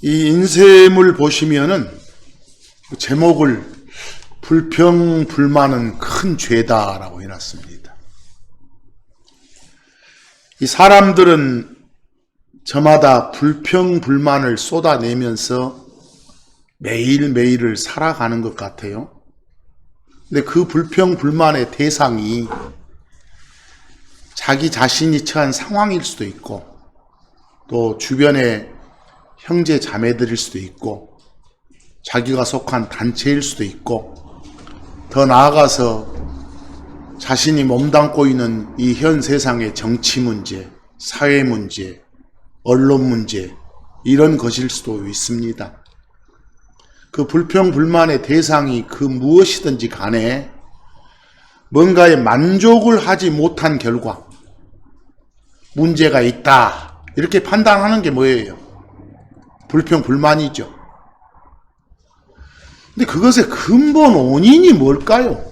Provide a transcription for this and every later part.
이 인쇄물 보시면은 제목을 불평불만은 큰 죄다라고 해놨습니다. 이 사람들은 저마다 불평불만을 쏟아내면서 매일매일을 살아가는 것 같아요. 근데 그 불평불만의 대상이 자기 자신이 처한 상황일 수도 있고, 또 주변의 형제 자매들일 수도 있고, 자기가 속한 단체일 수도 있고, 더 나아가서 자신이 몸담고 있는 이 현 세상의 정치 문제, 사회 문제, 언론 문제, 이런 것일 수도 있습니다. 그 불평불만의 대상이 그 무엇이든지 간에 뭔가에 만족을 하지 못한 결과 문제가 있다, 이렇게 판단하는 게 뭐예요? 불평불만이죠. 근데 그것의 근본 원인이 뭘까요?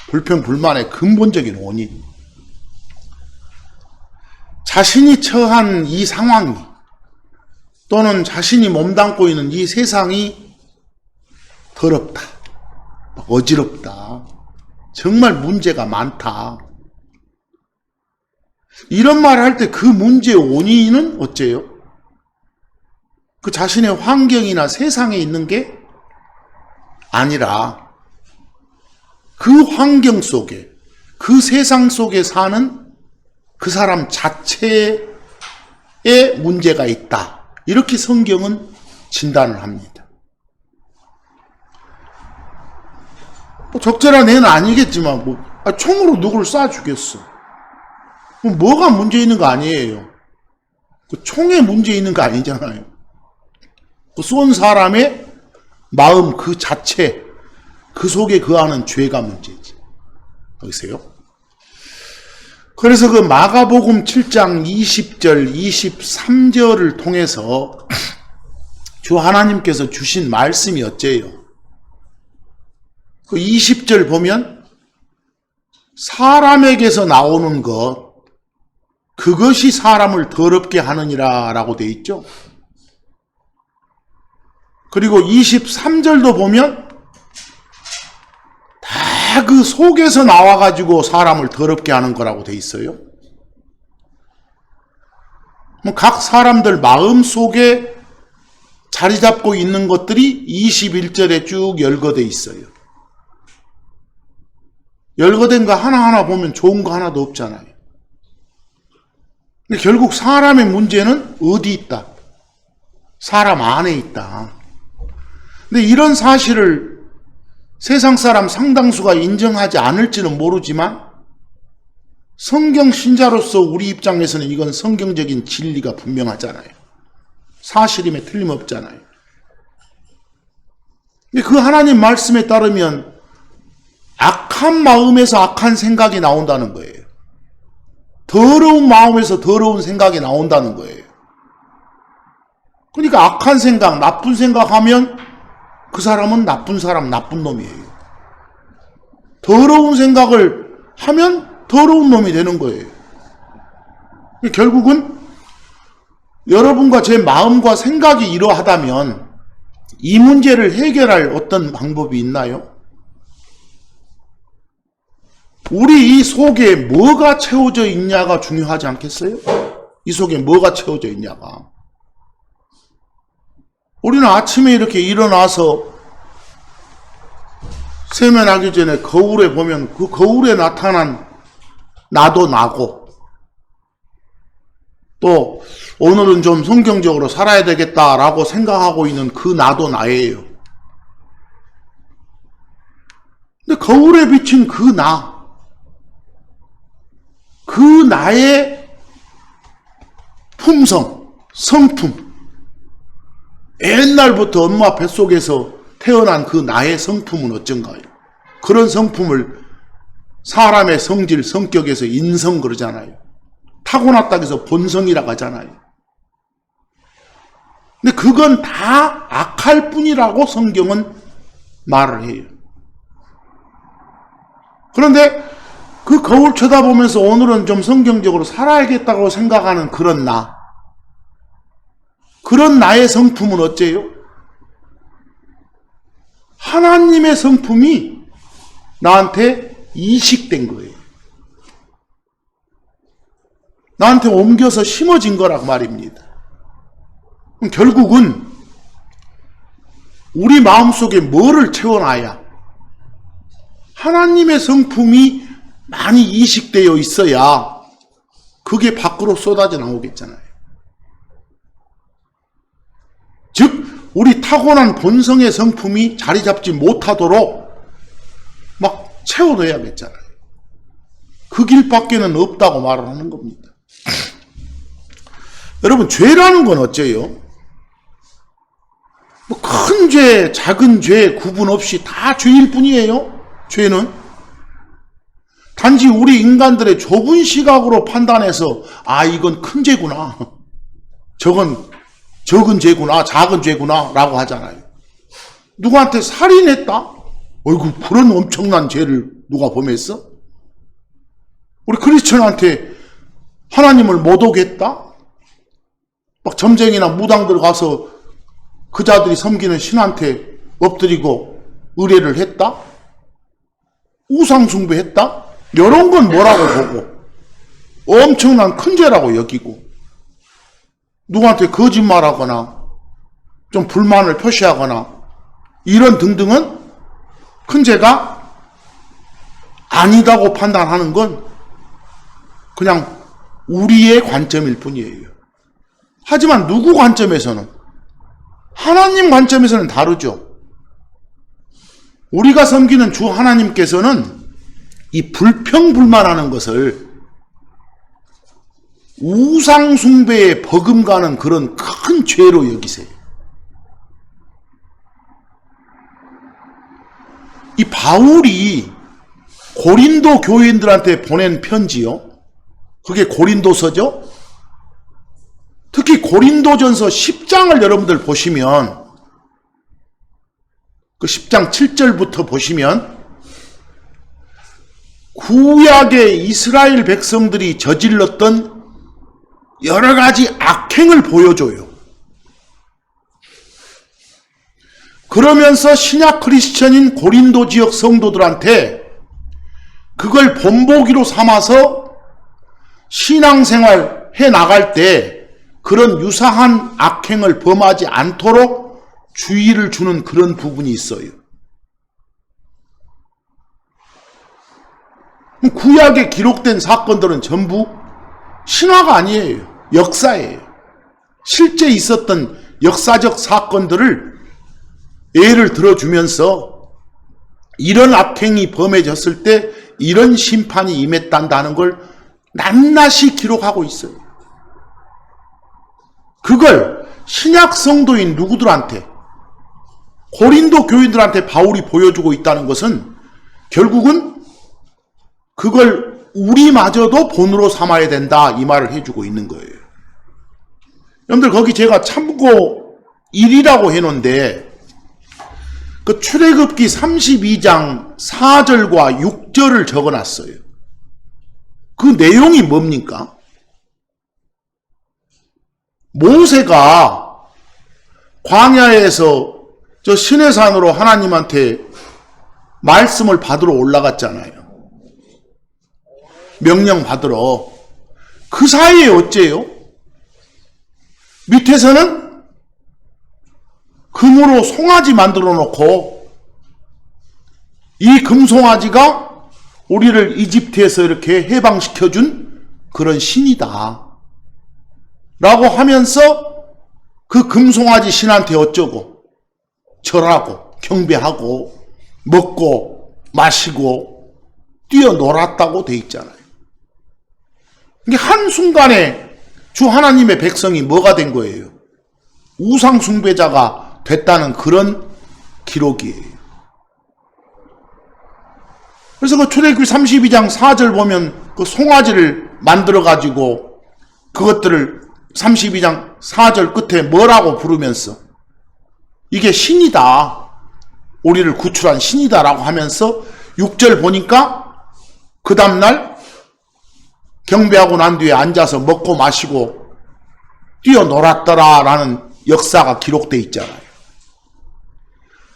불평불만의 근본적인 원인. 자신이 처한 이 상황이, 또는 자신이 몸담고 있는 이 세상이 더럽다, 어지럽다, 정말 문제가 많다, 이런 말을 할 때 그 문제의 원인은 어째요? 그 자신의 환경이나 세상에 있는 게 아니라 그 환경 속에, 그 세상 속에 사는 그 사람 자체에 문제가 있다, 이렇게 성경은 진단을 합니다. 적절한 애는 아니겠지만 총으로 누구를 쏴 죽였어. 뭐가 문제 있는 거 아니에요. 그 총에 문제 있는 거 아니잖아요. 그 쏜 사람의 마음 그 자체, 그 속에 거하는 죄가 문제지. 보세요. 그래서 그 마가복음 7장 20절, 23절을 통해서 주 하나님께서 주신 말씀이 어째요? 그 20절 보면 사람에게서 나오는 것, 그것이 사람을 더럽게 하느니라 라고 되어 있죠. 그리고 23절도 보면 다 그 속에서 나와가지고 사람을 더럽게 하는 거라고 되어 있어요. 각 사람들 마음 속에 자리 잡고 있는 것들이 21절에 쭉 열거되어 있어요. 열거된 거 하나하나 보면 좋은 거 하나도 없잖아요. 근데 결국 사람의 문제는 어디 있다? 사람 안에 있다. 근데 이런 사실을 세상 사람 상당수가 인정하지 않을지는 모르지만 성경 신자로서 우리 입장에서는 이건 성경적인 진리가 분명하잖아요. 사실임에 틀림없잖아요. 근데 그 하나님 말씀에 따르면 악한 마음에서 악한 생각이 나온다는 거예요. 더러운 마음에서 더러운 생각이 나온다는 거예요. 그러니까 악한 생각, 나쁜 생각하면 그 사람은 나쁜 사람, 나쁜 놈이에요. 더러운 생각을 하면 더러운 놈이 되는 거예요. 결국은 여러분과 제 마음과 생각이 이러하다면 이 문제를 해결할 어떤 방법이 있나요? 우리 이 속에 뭐가 채워져 있냐가 중요하지 않겠어요? 이 속에 뭐가 채워져 있냐가. 우리는 아침에 이렇게 일어나서 세면하기 전에 거울에 보면 그 거울에 나타난 나도 나고, 또 오늘은 좀 성경적으로 살아야 되겠다라고 생각하고 있는 그 나도 나예요. 근데 거울에 비친 그 나의 품성, 성품, 옛날부터 엄마 뱃속에서 태어난 그 나의 성품은 어쩐가요? 그런 성품을 사람의 성질, 성격에서 인성 그러잖아요. 타고났다고 해서 본성이라고 하잖아요. 근데 그건 다 악할 뿐이라고 성경은 말을 해요. 그런데 그 거울 쳐다보면서 오늘은 좀 성경적으로 살아야겠다고 생각하는 그런 나. 그런 나의 성품은 어째요? 하나님의 성품이 나한테 이식된 거예요. 나한테 옮겨서 심어진 거라고 말입니다. 결국은 우리 마음속에 뭐를 채워놔야 하나님의 성품이 많이 이식되어 있어야 그게 밖으로 쏟아져 나오겠잖아요. 즉 우리 타고난 본성의 성품이 자리 잡지 못하도록 막 채워넣어야겠잖아요. 그 길밖에는 없다고 말을 하는 겁니다. 여러분, 죄라는 건 어째요? 뭐 큰 죄, 작은 죄 구분 없이 다 죄일 뿐이에요. 죄는 단지 우리 인간들의 좁은 시각으로 판단해서 이건 큰 죄구나, 저건 적은 죄구나, 작은 죄구나 라고 하잖아요. 누구한테 살인했다? 어이구, 그런 엄청난 죄를 누가 범했어? 우리 크리스천한테 하나님을 모독했다? 막 점쟁이나 무당들 가서 그 자들이 섬기는 신한테 엎드리고 의뢰를 했다? 우상숭배했다? 이런 건 뭐라고 보고 엄청난 큰 죄라고 여기고, 누구한테 거짓말하거나 좀 불만을 표시하거나 이런 등등은 큰 죄가 아니다고 판단하는 건 그냥 우리의 관점일 뿐이에요. 하지만 누구 관점에서는, 하나님 관점에서는 다르죠. 우리가 섬기는 주 하나님께서는 이 불평불만하는 것을 우상숭배에 버금가는 그런 큰 죄로 여기세요. 이 바울이 고린도 교인들한테 보낸 편지요, 그게 고린도서죠. 특히 고린도전서 10장을 여러분들 보시면, 그 10장 7절부터 보시면 구약의 이스라엘 백성들이 저질렀던 여러 가지 악행을 보여줘요. 그러면서 신약 크리스천인 고린도 지역 성도들한테 그걸 본보기로 삼아서 신앙생활 해 나갈 때 그런 유사한 악행을 범하지 않도록 주의를 주는 그런 부분이 있어요. 구약에 기록된 사건들은 전부 신화가 아니에요. 역사예요. 실제 있었던 역사적 사건들을 예를 들어주면서 이런 악행이 범해졌을 때 이런 심판이 임했단다는 걸 낱낱이 기록하고 있어요. 그걸 신약 성도인 누구들한테, 고린도 교인들한테 바울이 보여주고 있다는 것은 결국은 그걸 우리마저도 본으로 삼아야 된다, 이 말을 해주고 있는 거예요. 여러분들, 거기 제가 참고 1이라고 해놓은데 그 출애굽기 32장 4절과 6절을 적어놨어요. 그 내용이 뭡니까? 모세가 광야에서 저 시내산으로 하나님한테 말씀을 받으러 올라갔잖아요. 명령 받으러. 그 사이에 어째요? 밑에서는 금으로 송아지 만들어 놓고, 이 금송아지가 우리를 이집트에서 이렇게 해방시켜준 그런 신이다 라고 하면서 그 금송아지 신한테 어쩌고 절하고 경배하고 먹고 마시고 뛰어놀았다고 돼 있잖아요. 이게 한순간에 주 하나님의 백성이 뭐가 된 거예요? 우상 숭배자가 됐다는 그런 기록이에요. 그래서 그 출애굽기 32장 4절 보면 그 송아지를 만들어 가지고 그것들을 32장 4절 끝에 뭐라고 부르면서 이게 신이다, 우리를 구출한 신이다 라고 하면서 6절 보니까 그 다음날 경배하고 난 뒤에 앉아서 먹고 마시고 뛰어놀았더라라는 역사가 기록되어 있잖아요.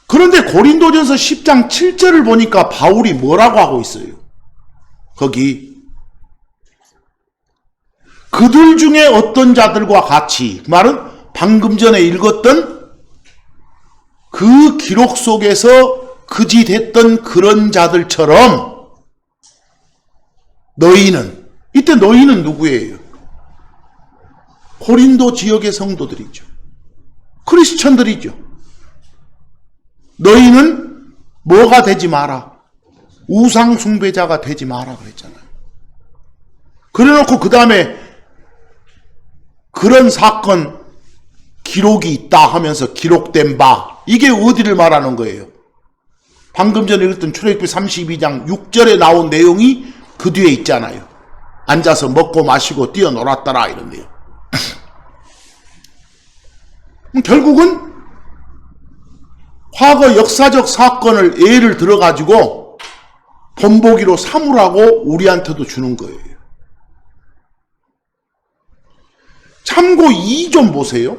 그런데 고린도전서 10장 7절을 보니까 바울이 뭐라고 하고 있어요? 거기 그들 중에 어떤 자들과 같이, 그 말은 방금 전에 읽었던 그 기록 속에서 그짓했던 그런 자들처럼 너희는, 이때 너희는 누구예요? 고린도 지역의 성도들이죠. 크리스천들이죠. 너희는 뭐가 되지 마라. 우상 숭배자가 되지 마라 그랬잖아요. 그래놓고 그 다음에 그런 사건 기록이 있다 하면서 기록된 바, 이게 어디를 말하는 거예요? 방금 전에 읽었던 출애굽기 32장 6절에 나온 내용이 그 뒤에 있잖아요. 앉아서 먹고 마시고 뛰어놀았더라 이런 내용. 결국은 과거 역사적 사건을 예를 들어가지고 본보기로 삼으라고 우리한테도 주는 거예요. 참고 2 좀 보세요.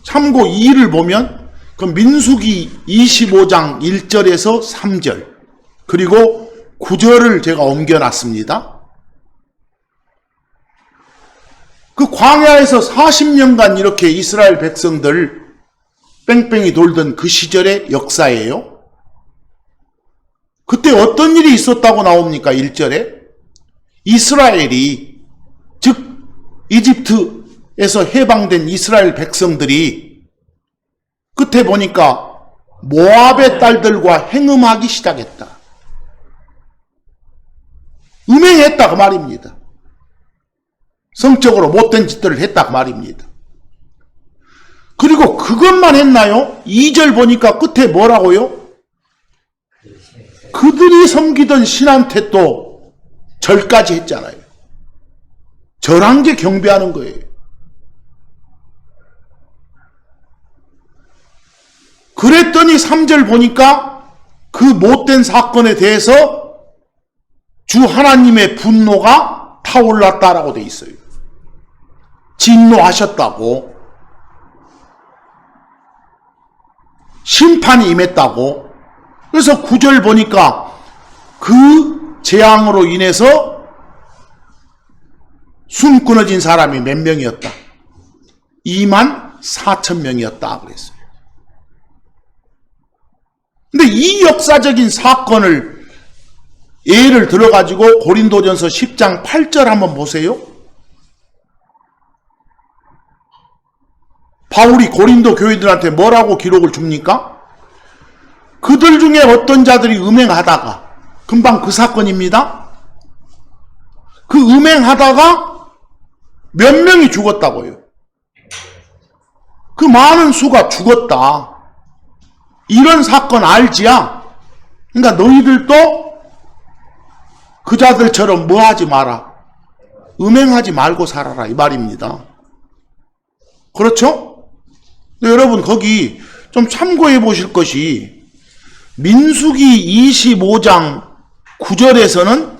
참고 2를 보면 그 민수기 25장 1절에서 3절 그리고 9절을 제가 옮겨놨습니다. 그 광야에서 40년간 이렇게 이스라엘 백성들 뺑뺑이 돌던 그 시절의 역사예요. 그때 어떤 일이 있었다고 나옵니까? 1절에 이스라엘이, 즉 이집트에서 해방된 이스라엘 백성들이 끝에 보니까 모압의 딸들과 행음하기 시작했다. 음행했다 그 말입니다. 성적으로 못된 짓들을 했다 그 말입니다. 그리고 그것만 했나요? 2절 보니까 끝에 뭐라고요? 그들이 섬기던 신한테 또 절까지 했잖아요. 절한 게 경배하는 거예요. 그랬더니 3절 보니까 그 못된 사건에 대해서 주 하나님의 분노가 타올랐다라고 돼 있어요. 진노하셨다고, 심판이 임했다고. 그래서 9절 보니까 그 재앙으로 인해서 숨 끊어진 사람이 몇 명이었다? 24,000명이었다 그랬어요. 근데 이 역사적인 사건을 예를 들어가지고 고린도전서 10장 8절 한번 보세요. 바울이 고린도 교회들한테 뭐라고 기록을 줍니까? 그들 중에 어떤 자들이 음행하다가, 금방 그 사건입니다. 그 음행하다가 몇 명이 죽었다고요. 그 많은 수가 죽었다. 이런 사건 알지야? 그러니까 너희들도 그 자들처럼 뭐 하지 마라. 음행하지 말고 살아라 이 말입니다. 그렇죠? 근데 여러분 거기 좀 참고해 보실 것이 민수기 25장 9절에서는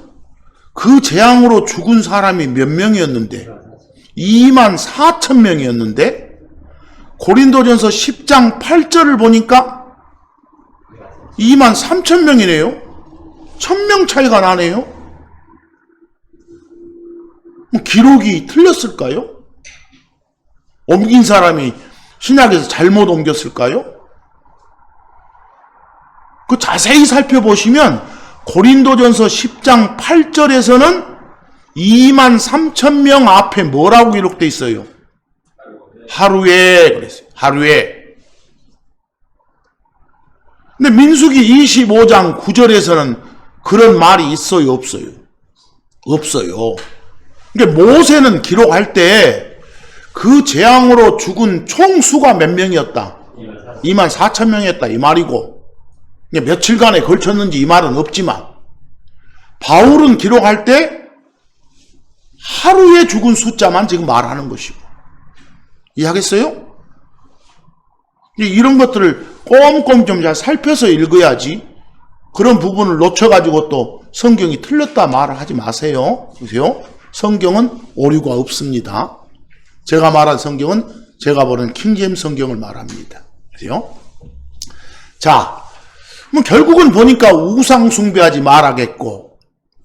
그 재앙으로 죽은 사람이 몇 명이었는데 24,000명이었는데 고린도전서 10장 8절을 보니까 23,000명이네요. 1,000명 차이가 나네요. 기록이 틀렸을까요? 옮긴 사람이 신약에서 잘못 옮겼을까요? 그 자세히 살펴보시면 고린도전서 10장 8절에서는 23,000명 앞에 뭐라고 기록되어 있어요? 하루에 그랬어요. 하루에. 근데 민수기 25장 9절에서는 그런 말이 있어요? 없어요? 없어요. 그러니까 모세는 기록할 때 그 재앙으로 죽은 총 수가 몇 명이었다? 24,000명이었다 이 말이고, 며칠간에 걸쳤는지 이 말은 없지만 바울은 기록할 때 하루에 죽은 숫자만 지금 말하는 것이고, 이해하겠어요? 이런 것들을 꼼꼼히 좀 잘 살펴서 읽어야지 그런 부분을 놓쳐가지고 또 성경이 틀렸다 말하지 마세요. 보세요. 성경은 오류가 없습니다. 제가 말한 성경은 제가 보는 킹제임스 성경을 말합니다. 그래요? 자, 그럼 결국은 보니까 우상 숭배하지 말아겠고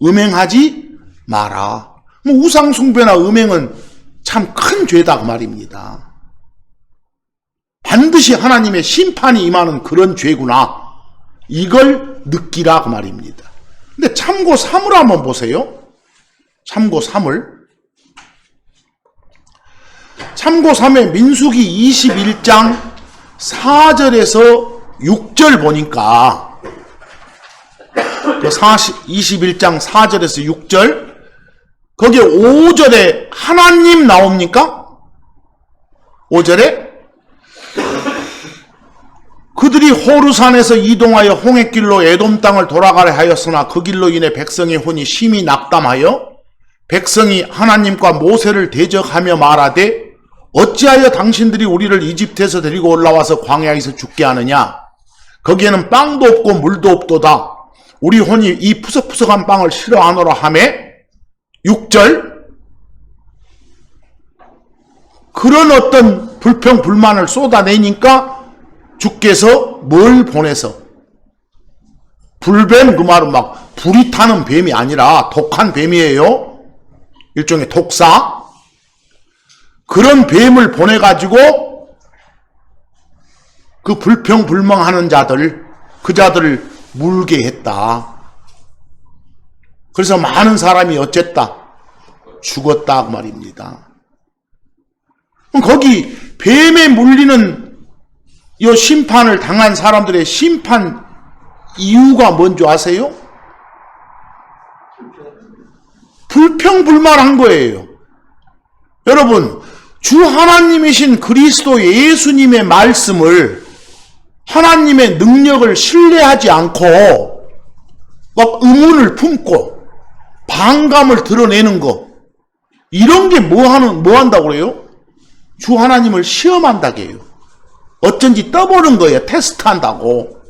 음행하지 마라. 뭐 우상 숭배나 음행은 참 큰 죄다 그 말입니다. 반드시 하나님의 심판이 임하는 그런 죄구나. 이걸 느끼라 그 말입니다. 근데 참고 3을 한번 보세요. 참고 3을. 참고 3의 민수기 21장 4절에서 6절 보니까 21장 4절에서 6절 거기에 5절에 하나님 나옵니까? 5절에 그들이 호르산에서 이동하여 홍해길로 에돔 땅을 돌아가려 하였으나 그 길로 인해 백성의 혼이 심히 낙담하여 백성이 하나님과 모세를 대적하며 말하되 어찌하여 당신들이 우리를 이집트에서 데리고 올라와서 광야에서 죽게 하느냐? 거기에는 빵도 없고 물도 없도다. 우리 혼이 이 푸석푸석한 빵을 싫어하노라 하매 6절 그런 어떤 불평 불만을 쏟아내니까 주께서 뭘 보내서 불뱀 그 말은 막 불이 타는 뱀이 아니라 독한 뱀이에요. 일종의 독사. 그런 뱀을 보내가지고 그 불평 불망하는 자들 그 자들을 물게 했다. 그래서 많은 사람이 어쨌다? 죽었다 그 말입니다. 거기 뱀에 물리는 이 심판을 당한 사람들의 심판 이유가 뭔지 아세요? 불평불만한 거예요. 여러분, 주 하나님이신 그리스도 예수님의 말씀을 하나님의 능력을 신뢰하지 않고 막 의문을 품고 반감을 드러내는 거 이런 게 뭐 한다고 그래요? 주 하나님을 시험한다고 해요. 어쩐지 떠보는 거예요. 테스트한다고.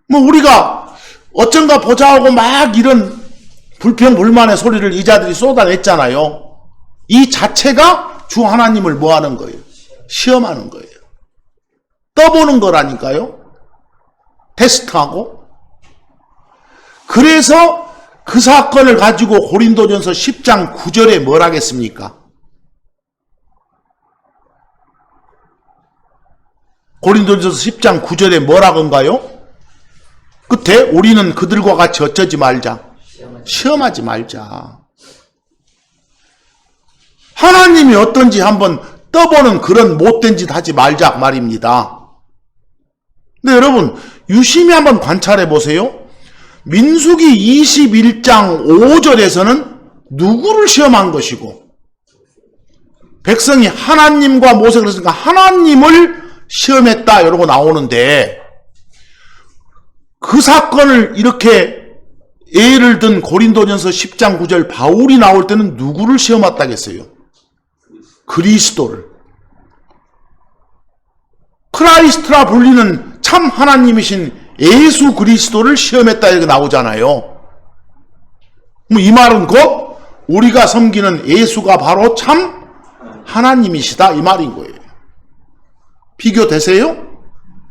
뭐 우리가 어쩐가 보자 하고 막 이런 불평불만의 소리를 이 자들이 쏟아냈잖아요. 이 자체가 주 하나님을 뭐 하는 거예요? 시험하는 거예요. 떠보는 거라니까요. 테스트하고. 그래서 그 사건을 가지고 고린도전서 10장 9절에 뭘 하겠습니까? 고린도전서 10장 9절에 뭐라건가요? 끝에 우리는 그들과 같이 어쩌지 말자. 시험하지 말자. 하나님이 어떤지 한번 떠보는 그런 못된 짓 하지 말자 말입니다. 근데 여러분 유심히 한번 관찰해 보세요. 민수기 21장 5절에서는 누구를 시험한 것이고 백성이 하나님과 모세 그랬으니까 하나님을 시험했다 이러고 나오는데 그 사건을 이렇게 예를 든 고린도전서 10장 9절 바울이 나올 때는 누구를 시험했다겠어요? 그리스도를. 크라이스트라 불리는 참 하나님이신 예수 그리스도를 시험했다 이렇게 나오잖아요. 뭐 이 말은 곧 우리가 섬기는 예수가 바로 참 하나님이시다 이 말인 거예요. 비교되세요?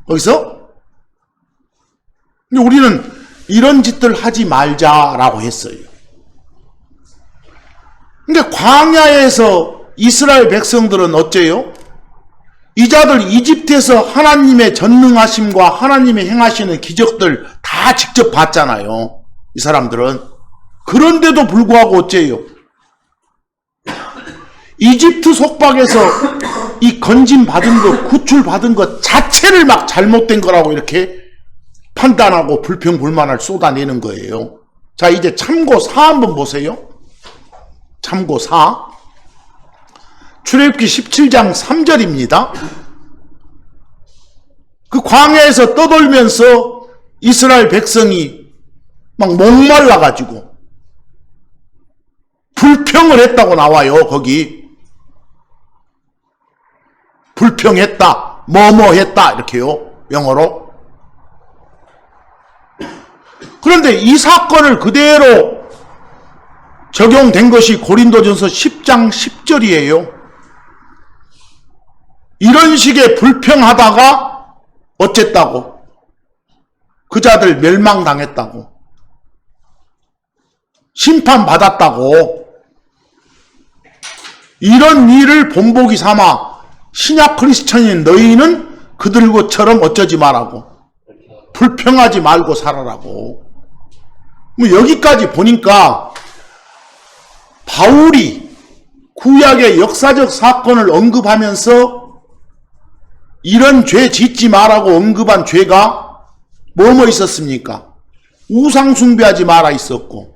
거기서? 근데 우리는 이런 짓들 하지 말자라고 했어요. 근데 광야에서 이스라엘 백성들은 어째요? 이 자들 이집트에서 하나님의 전능하심과 하나님의 행하시는 기적들 다 직접 봤잖아요. 이 사람들은. 그런데도 불구하고 어째요? 이집트 속박에서 이 건진 받은 것, 구출 받은 것 자체를 막 잘못된 거라고 이렇게 판단하고 불평불만을 쏟아내는 거예요. 자, 이제 참고 4 한번 보세요. 참고 4. 출애굽기 17장 3절입니다. 그 광야에서 떠돌면서 이스라엘 백성이 막 목말라가지고 불평을 했다고 나와요. 거기 불평했다, 뭐뭐 했다 이렇게요. 영어로. 그런데 이 사건을 그대로 적용된 것이 고린도전서 10장 10절이에요. 이런 식의 불평하다가 어쨌다고? 그 자들 멸망당했다고. 심판받았다고. 이런 일을 본보기 삼아 신약 크리스천인 너희는 그들처럼 어쩌지 말라고. 불평하지 말고 살아라고. 뭐 여기까지 보니까 바울이 구약의 역사적 사건을 언급하면서 이런 죄 짓지 말라고 언급한 죄가 뭐뭐 있었습니까? 우상 숭배하지 마라 있었고,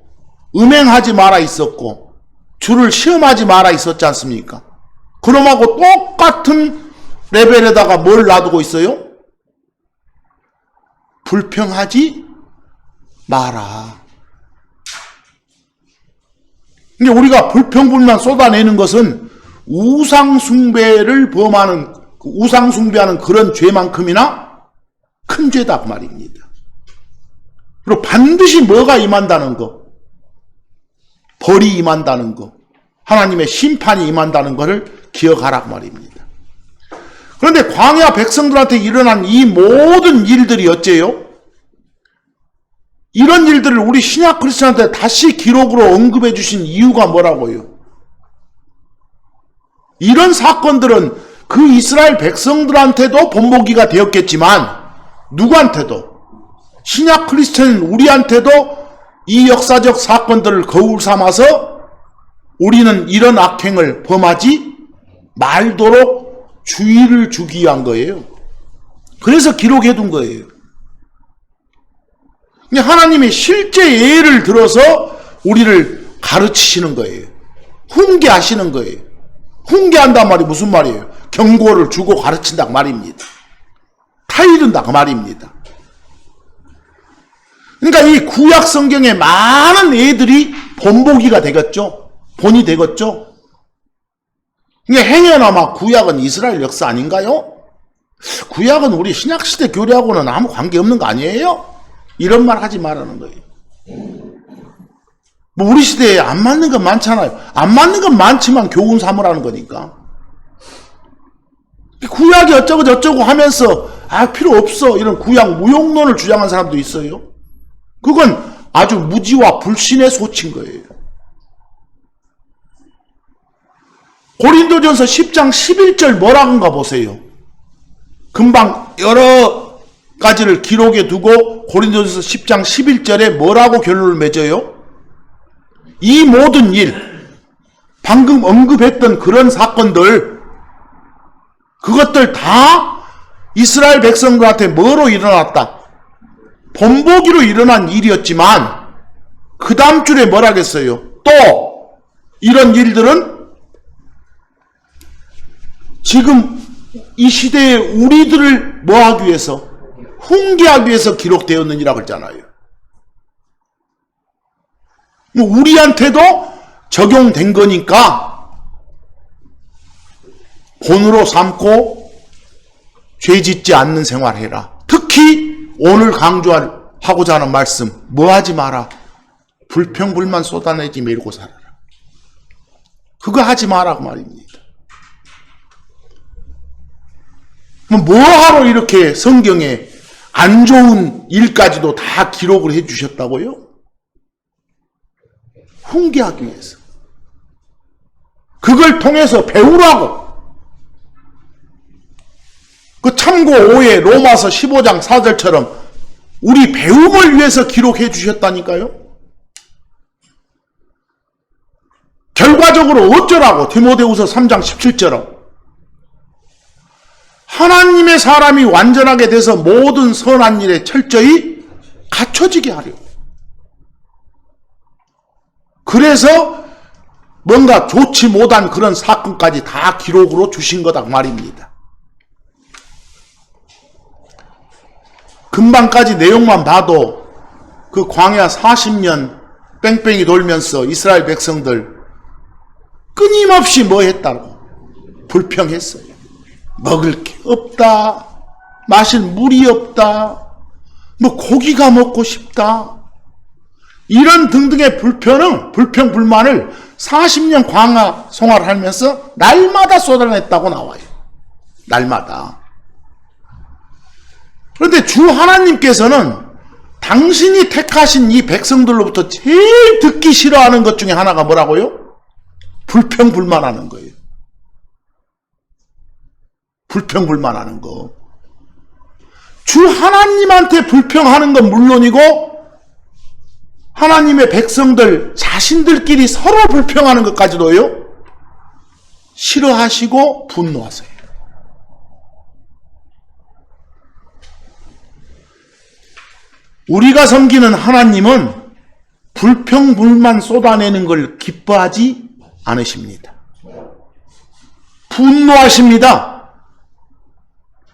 음행하지 마라 있었고, 주를 시험하지 마라 있었지 않습니까? 그럼하고 똑같은 레벨에다가 뭘 놔두고 있어요? 불평하지 마라. 근데 우리가 불평불만 쏟아내는 것은 우상숭배를 범하는, 우상숭배하는 그런 죄만큼이나 큰 죄다 그 말입니다. 그리고 반드시 뭐가 임한다는 거, 벌이 임한다는 거, 하나님의 심판이 임한다는 것을 기억하라 그 말입니다. 그런데 광야 백성들한테 일어난 이 모든 일들이 어째요? 이런 일들을 우리 신약 크리스천한테 다시 기록으로 언급해 주신 이유가 뭐라고요? 이런 사건들은 그 이스라엘 백성들한테도 본보기가 되었겠지만 누구한테도, 신약 크리스천인 우리한테도 이 역사적 사건들을 거울 삼아서 우리는 이런 악행을 범하지 말도록 주의를 주기 위한 거예요. 그래서 기록해 둔 거예요. 하나님이 실제 예를 들어서 우리를 가르치시는 거예요. 훈계하시는 거예요. 훈계한단 말이 무슨 말이에요? 경고를 주고 가르친다 그 말입니다. 타이른다 그 말입니다. 그러니까 이 구약 성경의 많은 예들이 본보기가 되겠죠. 본이 되겠죠. 행여나마 구약은 이스라엘 역사 아닌가요? 구약은 우리 신약시대 교리하고는 아무 관계없는 거 아니에요? 이런 말 하지 말라는 거예요. 뭐 우리 시대에 안 맞는 건 많잖아요. 안 맞는 건 많지만 교훈 삼으라는 거니까. 구약이 어쩌고 저쩌고 하면서 필요 없어 이런 구약 무용론을 주장한 사람도 있어요. 그건 아주 무지와 불신의 소치인 거예요. 고린도전서 10장 11절 뭐라고인가 보세요. 금방 여러 가지를 기록해 두고 고린도전서 10장 11절에 뭐라고 결론을 맺어요? 이 모든 일, 방금 언급했던 그런 사건들, 그것들 다 이스라엘 백성들한테 뭐로 일어났다? 본보기로 일어난 일이었지만 그 다음 줄에 뭐라겠어요? 또 이런 일들은 지금 이 시대에 우리들을 뭐하기 위해서? 훈계하기 위해서 기록되었느니라고 했잖아요. 우리한테도 적용된 거니까 본으로 삼고 죄 짓지 않는 생활해라. 특히 오늘 강조하고자 하는 말씀, 뭐 하지 마라. 불평불만 쏟아내지 말고 살아라. 그거 하지 마라 그 말입니다. 뭐하러 이렇게 성경에 안 좋은 일까지도 다 기록을 해 주셨다고요? 훈계하기 위해서. 그걸 통해서 배우라고. 그 참고 5회 로마서 15장 4절처럼 우리 배움을 위해서 기록해 주셨다니까요. 결과적으로 어쩌라고? 디모데후서 3장 17절은 하나님의 사람이 완전하게 돼서 모든 선한 일에 철저히 갖춰지게 하려고. 그래서 뭔가 좋지 못한 그런 사건까지 다 기록으로 주신 거다 말입니다. 금방까지 내용만 봐도 그 광야 40년 뺑뺑이 돌면서 이스라엘 백성들 끊임없이 뭐 했다고? 불평했어요. 먹을 게 없다. 마실 물이 없다. 뭐 고기가 먹고 싶다. 이런 등등의 불평불만을 40년 광야 생활을 하면서 날마다 쏟아냈다고 나와요. 날마다. 그런데 주 하나님께서는 당신이 택하신 이 백성들로부터 제일 듣기 싫어하는 것 중에 하나가 뭐라고요? 불평불만하는 거예요. 불평불만하는 거. 주 하나님한테 불평하는 건 물론이고 하나님의 백성들 자신들끼리 서로 불평하는 것까지도요 싫어하시고 분노하세요. 우리가 섬기는 하나님은 불평불만 쏟아내는 걸 기뻐하지 않으십니다. 분노하십니다.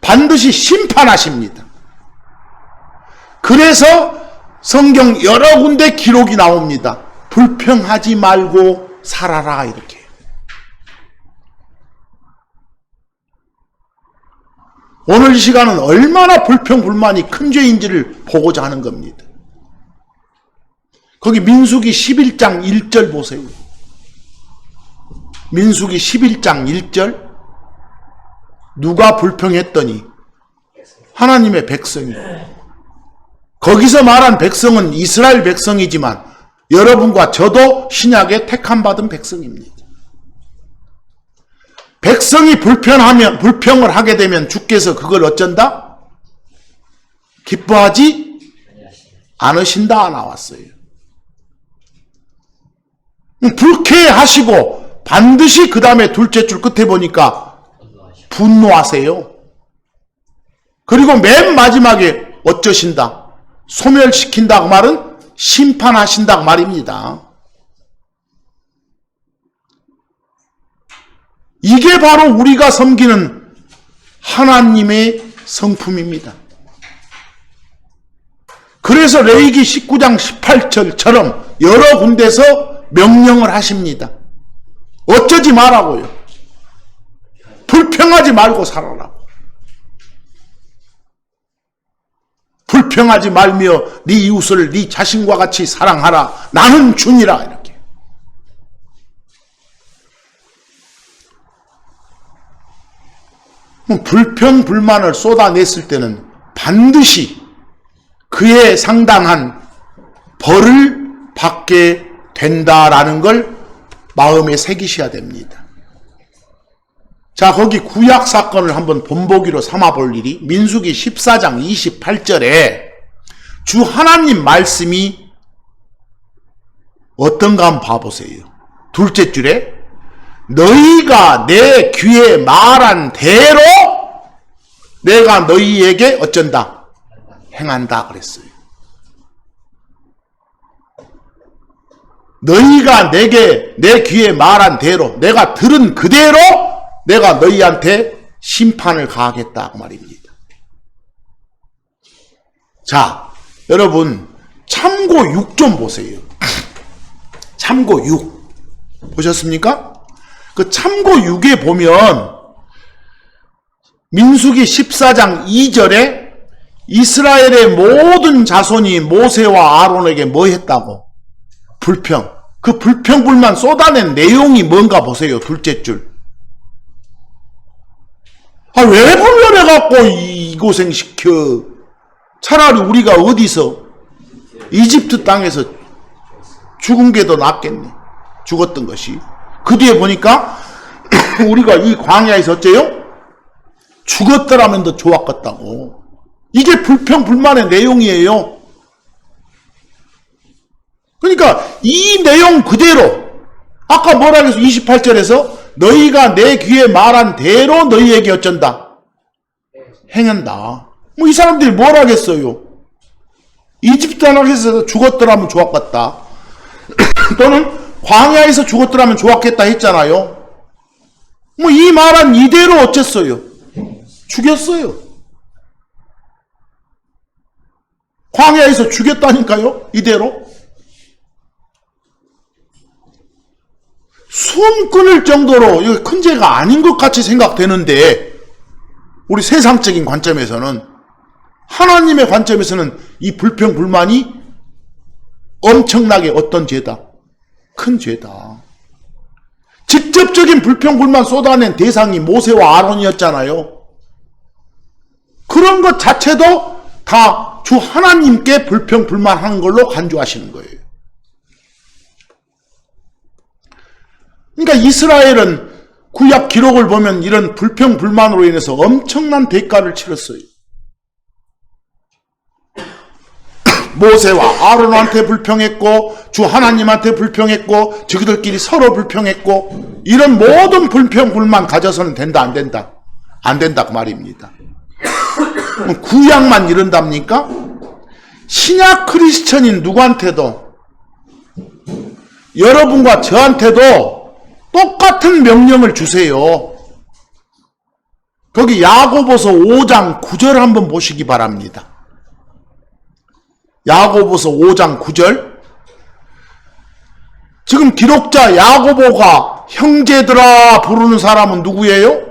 반드시 심판하십니다. 그래서 성경 여러 군데 기록이 나옵니다. 불평하지 말고 살아라 이렇게. 오늘 이 시간은 얼마나 불평불만이 큰 죄인지를 보고자 하는 겁니다. 거기 민수기 11장 1절 보세요. 민수기 11장 1절. 누가 불평했더니 하나님의 백성이. 거기서 말한 백성은 이스라엘 백성이지만 여러분과 저도 신약에 택함받은 백성입니다. 백성이 불평을 하게 되면 주께서 그걸 어쩐다? 기뻐하지 않으신다 나왔어요. 불쾌하시고 반드시 그 다음에 둘째 줄 끝에 보니까 분노하세요. 그리고 맨 마지막에 어쩌신다? 소멸시킨다 그 말은 심판하신다 그 말입니다. 이게 바로 우리가 섬기는 하나님의 성품입니다. 그래서 레위기 19장 18절처럼 여러 군데서 명령을 하십니다. 어쩌지 말라고요. 불평하지 말고 살아라. 불평하지 말며 네 이웃을 네 자신과 같이 사랑하라. 나는 주니라. 이렇게. 불평불만을 쏟아냈을 때는 반드시 그에 상당한 벌을 받게 된다라는 걸 마음에 새기셔야 됩니다. 자, 거기 구약 사건을 한번 본보기로 삼아볼 일이 민수기 14장 28절에 주 하나님 말씀이 어떤가 한번 봐보세요. 둘째 줄에 너희가 내 귀에 말한 대로 내가 너희에게 어쩐다? 행한다 그랬어요. 너희가 내 귀에 말한 대로 내가 들은 그대로 내가 너희한테 심판을 가하겠다 그 말입니다. 자, 여러분 참고 6 좀 보세요. 참고 6 보셨습니까? 그 참고 6에 보면 민수기 14장 2절에 이스라엘의 모든 자손이 모세와 아론에게 뭐 했다고? 불평. 그 불평불만 쏟아낸 내용이 뭔가 보세요. 둘째 줄. 왜 불면해갖고 이 고생시켜. 차라리 우리가 어디서 이집트 땅에서 죽은 게 더 낫겠네. 죽었던 것이. 그 뒤에 보니까 우리가 이 광야에서 어째요? 죽었더라면 더 좋았겠다고. 이게 불평불만의 내용이에요. 그러니까 이 내용 그대로 아까 뭐라 그랬어? 28절에서 너희가 내 귀에 말한 대로 너희에게 어쩐다? 행한다. 뭐 이 사람들이 뭘 하겠어요? 이집트 땅에서 죽었더라면 좋았겠다. 또는 광야에서 죽었더라면 좋았겠다 했잖아요. 뭐 이 말한 이대로 어쨌어요? 죽였어요. 광야에서 죽였다니까요. 이대로. 숨 끊을 정도로 이거 큰 죄가 아닌 것 같이 생각되는데 우리 세상적인 관점에서는 하나님의 관점에서는 이 불평불만이 엄청나게 어떤 죄다? 큰 죄다. 직접적인 불평불만 쏟아낸 대상이 모세와 아론이었잖아요. 그런 것 자체도 다 주 하나님께 불평불만하는 걸로 간주하시는 거예요. 그러니까 이스라엘은 구약 기록을 보면 이런 불평불만으로 인해서 엄청난 대가를 치렀어요. 모세와 아론한테 불평했고 주 하나님한테 불평했고 저희들끼리 서로 불평했고 이런 모든 불평불만 가져서는 된다 안 된다? 안 된다 그 말입니다. 구약만 이런답니까? 신약 크리스천인 누구한테도 여러분과 저한테도 똑같은 명령을 주세요. 거기 야고보서 5장 9절 한번 보시기 바랍니다. 야고보서 5장 9절. 지금 기록자 야고보가 형제들아 부르는 사람은 누구예요?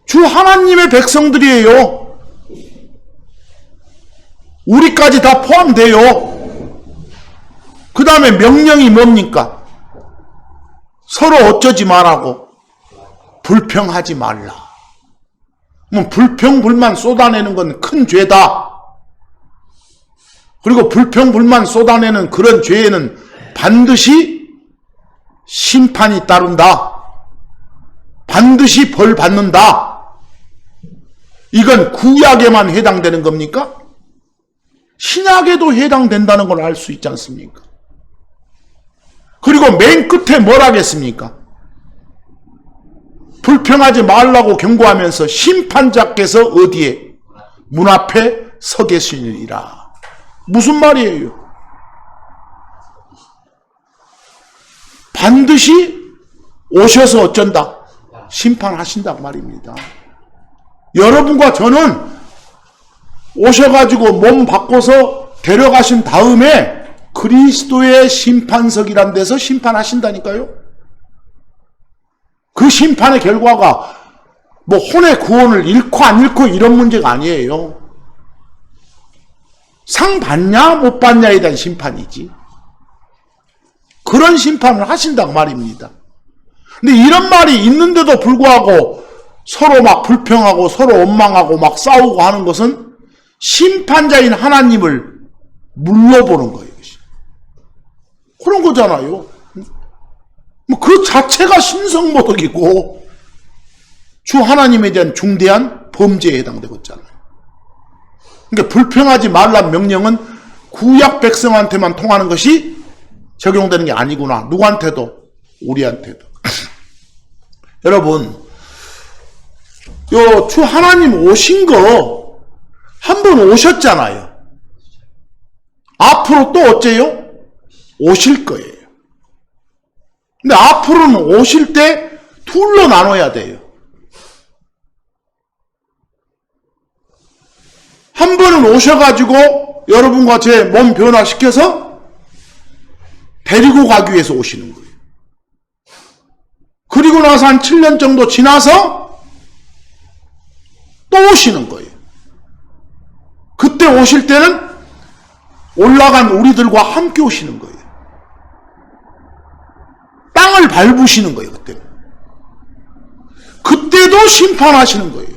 주 하나님의 백성들이에요. 우리까지 다 포함돼요. 그 다음에 명령이 뭡니까? 서로 어쩌지 말라고? 불평하지 말라. 불평불만 쏟아내는 건 큰 죄다. 그리고 불평불만 쏟아내는 그런 죄에는 반드시 심판이 따른다. 반드시 벌 받는다. 이건 구약에만 해당되는 겁니까? 신약에도 해당된다는 걸 알 수 있지 않습니까? 그리고 맨 끝에 뭘 하겠습니까? 불평하지 말라고 경고하면서 심판자께서 어디에? 문 앞에 서 계시니라. 무슨 말이에요? 반드시 오셔서 어쩐다? 심판하신다고 말입니다. 여러분과 저는 오셔가지고 몸 바꿔서 데려가신 다음에 그리스도의 심판석이란 데서 심판하신다니까요. 그 심판의 결과가 뭐 혼의 구원을 잃고 안 잃고 이런 문제가 아니에요. 상 받냐 못 받냐에 대한 심판이지. 그런 심판을 하신다고 말입니다. 근데 이런 말이 있는데도 불구하고 서로 막 불평하고 서로 원망하고 막 싸우고 하는 것은 심판자인 하나님을 물러보는 거예요. 그런 거잖아요. 뭐 그 자체가 신성모독이고 주 하나님에 대한 중대한 범죄에 해당되겠잖아요. 그러니까 불평하지 말란 명령은 구약 백성한테만 통하는 것이 적용되는 게 아니구나. 누구한테도, 우리한테도. 여러분, 요 주 하나님 오신 거 한 번 오셨잖아요. 앞으로 또 어째요? 오실 거예요. 근데 앞으로는 오실 때 둘로 나눠야 돼요. 한 번은 오셔가지고 여러분과 제 몸 변화시켜서 데리고 가기 위해서 오시는 거예요. 그리고 나서 한 7년 정도 지나서 또 오시는 거예요. 그때 오실 때는 올라간 우리들과 함께 오시는 거예요. 땅을 밟으시는 거예요. 그때도 심판하시는 거예요.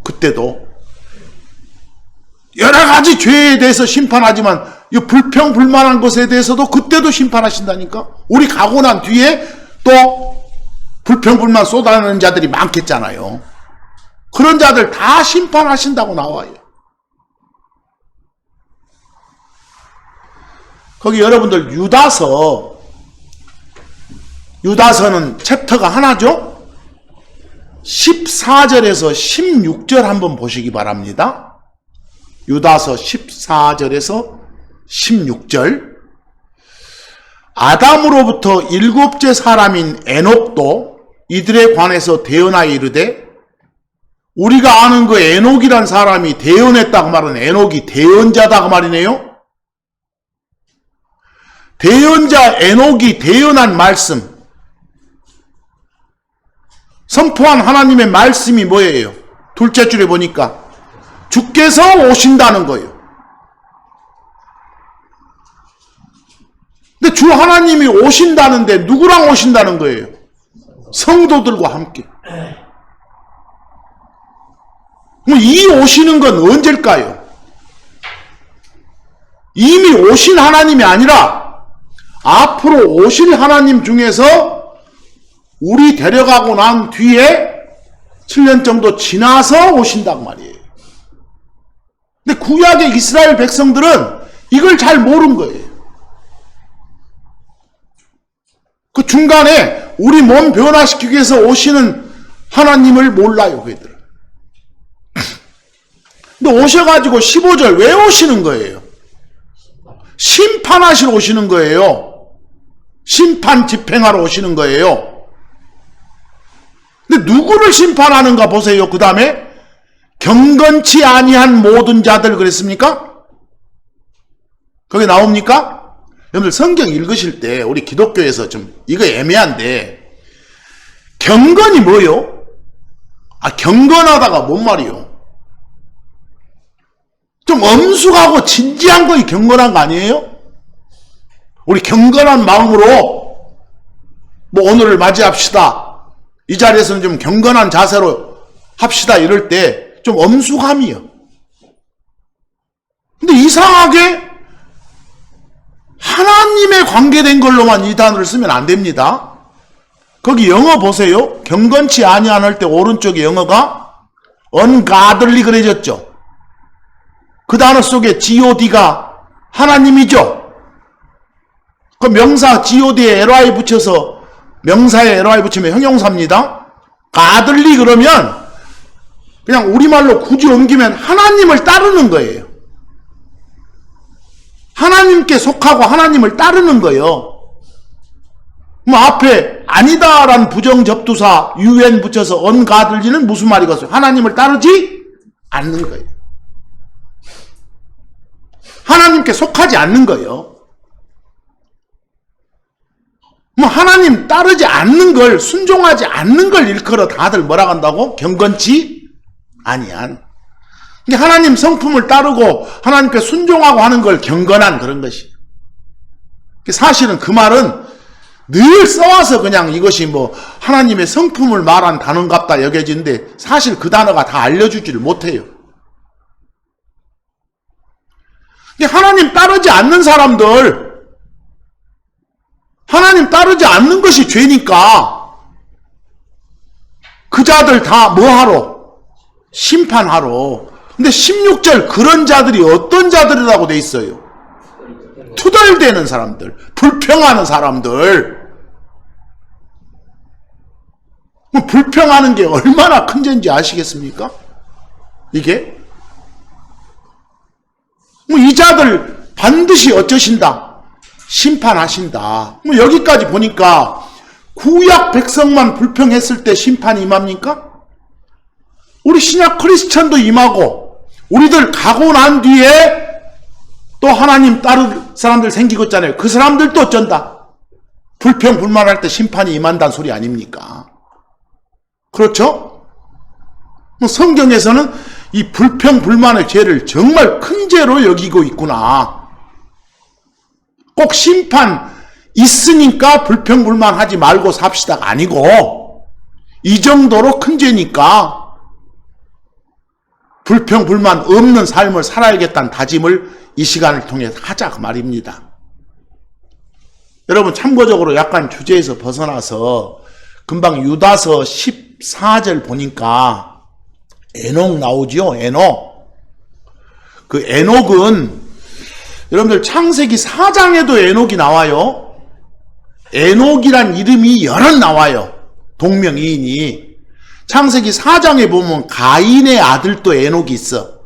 그때도 여러 가지 죄에 대해서 심판하지만 이 불평불만한 것에 대해서도 그때도 심판하신다니까. 우리 가고 난 뒤에 또 불평불만 쏟아내는 자들이 많겠잖아요. 그런 자들 다 심판하신다고 나와요. 거기 여러분들 유다서는 챕터가 하나죠? 14절에서 16절 한번 보시기 바랍니다. 유다서 14절에서 16절. 아담으로부터 일곱째 사람인 에녹도 이들에 관해서 대언하여 이르되, 우리가 아는 그 에녹이란 사람이 대언했다고 말은 에녹이 대언자다 그 말이네요. 대언자 에녹이 대언한 말씀, 선포한 하나님의 말씀이 뭐예요? 둘째 줄에 보니까 주께서 오신다는 거예요. 근데 주 하나님이 오신다는데 누구랑 오신다는 거예요? 성도들과 함께. 그럼 이 오시는 건 언제일까요? 이미 오신 하나님이 아니라 앞으로 오실 하나님 중에서 우리 데려가고 난 뒤에 7년 정도 지나서 오신다고 말이에요. 근데 구약의 이스라엘 백성들은 이걸 잘 모른 거예요. 그 중간에 우리 몸 변화시키기 위해서 오시는 하나님을 몰라요, 그들은. 근데 오셔가지고 15절 왜 오시는 거예요? 심판하시러 오시는 거예요. 심판 집행하러 오시는 거예요. 근데 누구를 심판하는가 보세요. 그 다음에 경건치 아니한 모든 자들 그랬습니까? 거기 나옵니까? 여러분들 성경 읽으실 때 우리 기독교에서 좀 이거 애매한데 경건이 뭐요? 경건하다가 뭔 말이요? 좀 엄숙하고 진지한 거이 경건한 거 아니에요? 우리 경건한 마음으로 뭐 오늘을 맞이합시다. 이 자리에서는 좀 경건한 자세로 합시다. 이럴 때 좀 엄숙함이요. 근데 이상하게 하나님에 관계된 걸로만 이 단어를 쓰면 안 됩니다. 거기 영어 보세요. 경건치 아니한 할 때 오른쪽에 영어가 ungodly 그려졌죠. 그 단어 속에 god가 하나님이죠. 그 명사 god에 ly 붙여서 명사에 ly 붙이면 형용사입니다. godly 그러면 그냥 우리말로 굳이 옮기면 하나님을 따르는 거예요. 하나님께 속하고 하나님을 따르는 거예요. 뭐 앞에 아니다라는 부정접두사 un 붙여서 ungodly는 무슨 말이겠어요? 하나님을 따르지 않는 거예요. 하나님께 속하지 않는 거예요. 뭐 하나님 따르지 않는 걸, 순종하지 않는 걸 일컬어 다들 뭐라고 한다고? 경건치 아니한. 하나님 성품을 따르고 하나님께 순종하고 하는 걸 경건한 그런 것이에요. 사실은 그 말은 늘 써와서 그냥 이것이 뭐 하나님의 성품을 말한 단어인갑다 여겨지는데 사실 그 단어가 다 알려주지를 못해요. 하나님 따르지 않는 사람들, 하나님 따르지 않는 것이 죄니까 그 자들 다 뭐하러? 심판하러. 근데 16절 그런 자들이 어떤 자들이라고 돼 있어요? 투덜대는 사람들, 불평하는 사람들. 불평하는 게 얼마나 큰 죄인지 아시겠습니까? 이게? 이 자들 반드시 어쩌신다? 심판하신다. 여기까지 보니까 구약 백성만 불평했을 때 심판이 임합니까? 우리 신약 크리스천도 임하고 우리들 가고 난 뒤에 또 하나님 따를 사람들 생기고 있잖아요. 그 사람들도 어쩐다? 불평 불만할 때 심판이 임한다는 소리 아닙니까? 그렇죠? 성경에서는 이 불평 불만의 죄를 정말 큰 죄로 여기고 있구나. 꼭 심판 있으니까 불평 불만하지 말고 삽시다가 아니고 이 정도로 큰 죄니까 불평 불만 없는 삶을 살아야겠다는 다짐을 이 시간을 통해 하자 그 말입니다. 여러분 참고적으로 약간 주제에서 벗어나서 금방 유다서 14절 보니까 에녹 나오지요. 에녹. 그 에녹은 여러분들 창세기 4장에도 에녹이 나와요. 에녹이란 이름이 여럿 나와요. 동명이인이. 창세기 4장에 보면 가인의 아들도 에녹이 있어.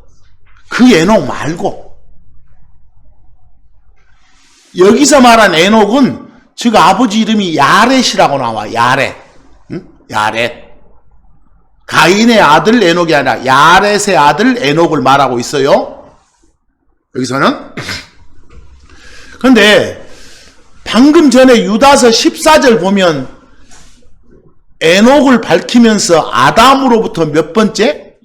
그 에녹 말고. 여기서 말한 에녹은 즉 아버지 이름이 야렛이라고 나와. 야렛. 응? 야렛. 가인의 아들 에녹이 아니라 야렛의 아들 에녹을 말하고 있어요. 여기서는. 그런데 방금 전에 유다서 14절 보면 에녹을 밝히면서 아담으로부터 몇 번째?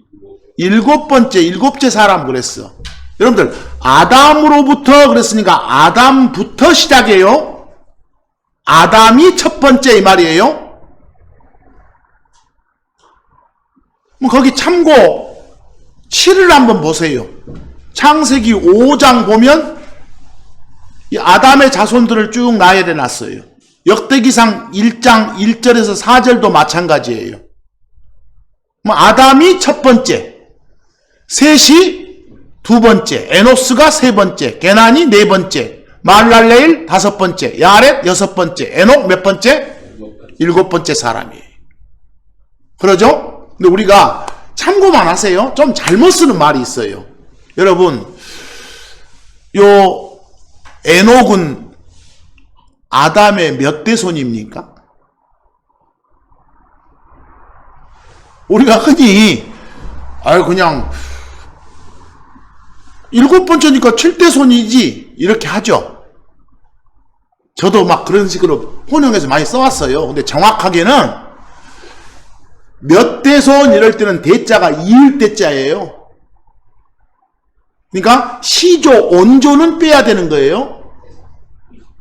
일곱째 사람 그랬어. 여러분들 아담으로부터 그랬으니까 아담부터 시작해요. 아담이 첫 번째 이 말이에요. 거기 참고 7을 한번 보세요. 창세기 5장 보면 이 아담의 자손들을 쭉 나열해 놨어요. 역대기상 1장 1절에서 4절도 마찬가지예요. 아담이 첫 번째, 셋이 두 번째, 에노스가 세 번째, 게난이 네 번째, 말랄레일 다섯 번째, 야렛 여섯 번째, 에녹 몇 번째? 일곱 번째 사람이에요. 그러죠? 근데 우리가 참고만 하세요. 좀 잘못 쓰는 말이 있어요. 여러분, 요 에녹은 아담의 몇 대손입니까? 우리가 흔히 그냥 일곱 번째니까 7대손이지 이렇게 하죠. 저도 막 그런 식으로 혼용해서 많이 써왔어요. 근데 정확하게는 몇 대손 이럴 때는 대자가 이을 대자예요. 그러니까 시조, 온조는 빼야 되는 거예요.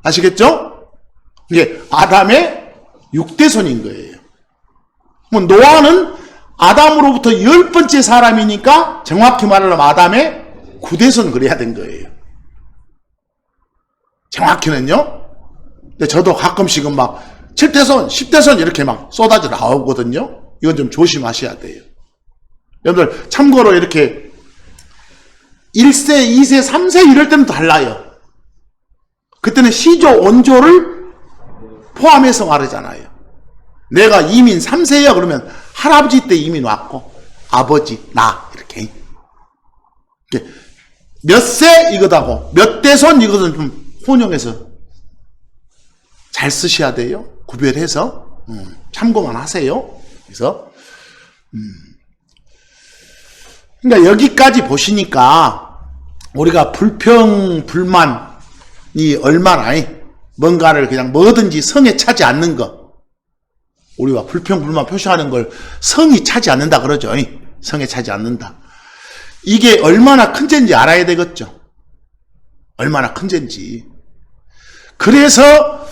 아시겠죠? 이게 아담의 6대손인 거예요. 노아는 아담으로부터 10번째 사람이니까 정확히 말하면 아담의 9대손 그래야 된 거예요. 정확히는요. 근데 저도 가끔씩은 막 7대손, 10대손 이렇게 막 쏟아져 나오거든요. 이건 좀 조심하셔야 돼요. 여러분들 참고로 이렇게 1세, 2세, 3세 이럴 때는 달라요. 그때는 시조, 온조를 포함해서 말하잖아요. 내가 이민 3세야 그러면 할아버지 때 이민 왔고 아버지, 나 이렇게 몇 세 이거다고 몇 대손 이것은 좀 혼용해서 잘 쓰셔야 돼요. 구별해서 참고만 하세요. 그래서 그러니까 여기까지 보시니까 우리가 불평 불만이 얼마나 뭔가를 그냥 뭐든지 성에 차지 않는 거, 우리가 불평 불만 표시하는 걸 성이 차지 않는다 그러죠. 성에 차지 않는다. 이게 얼마나 큰 죄인지 알아야 되겠죠. 얼마나 큰 죄인지. 그래서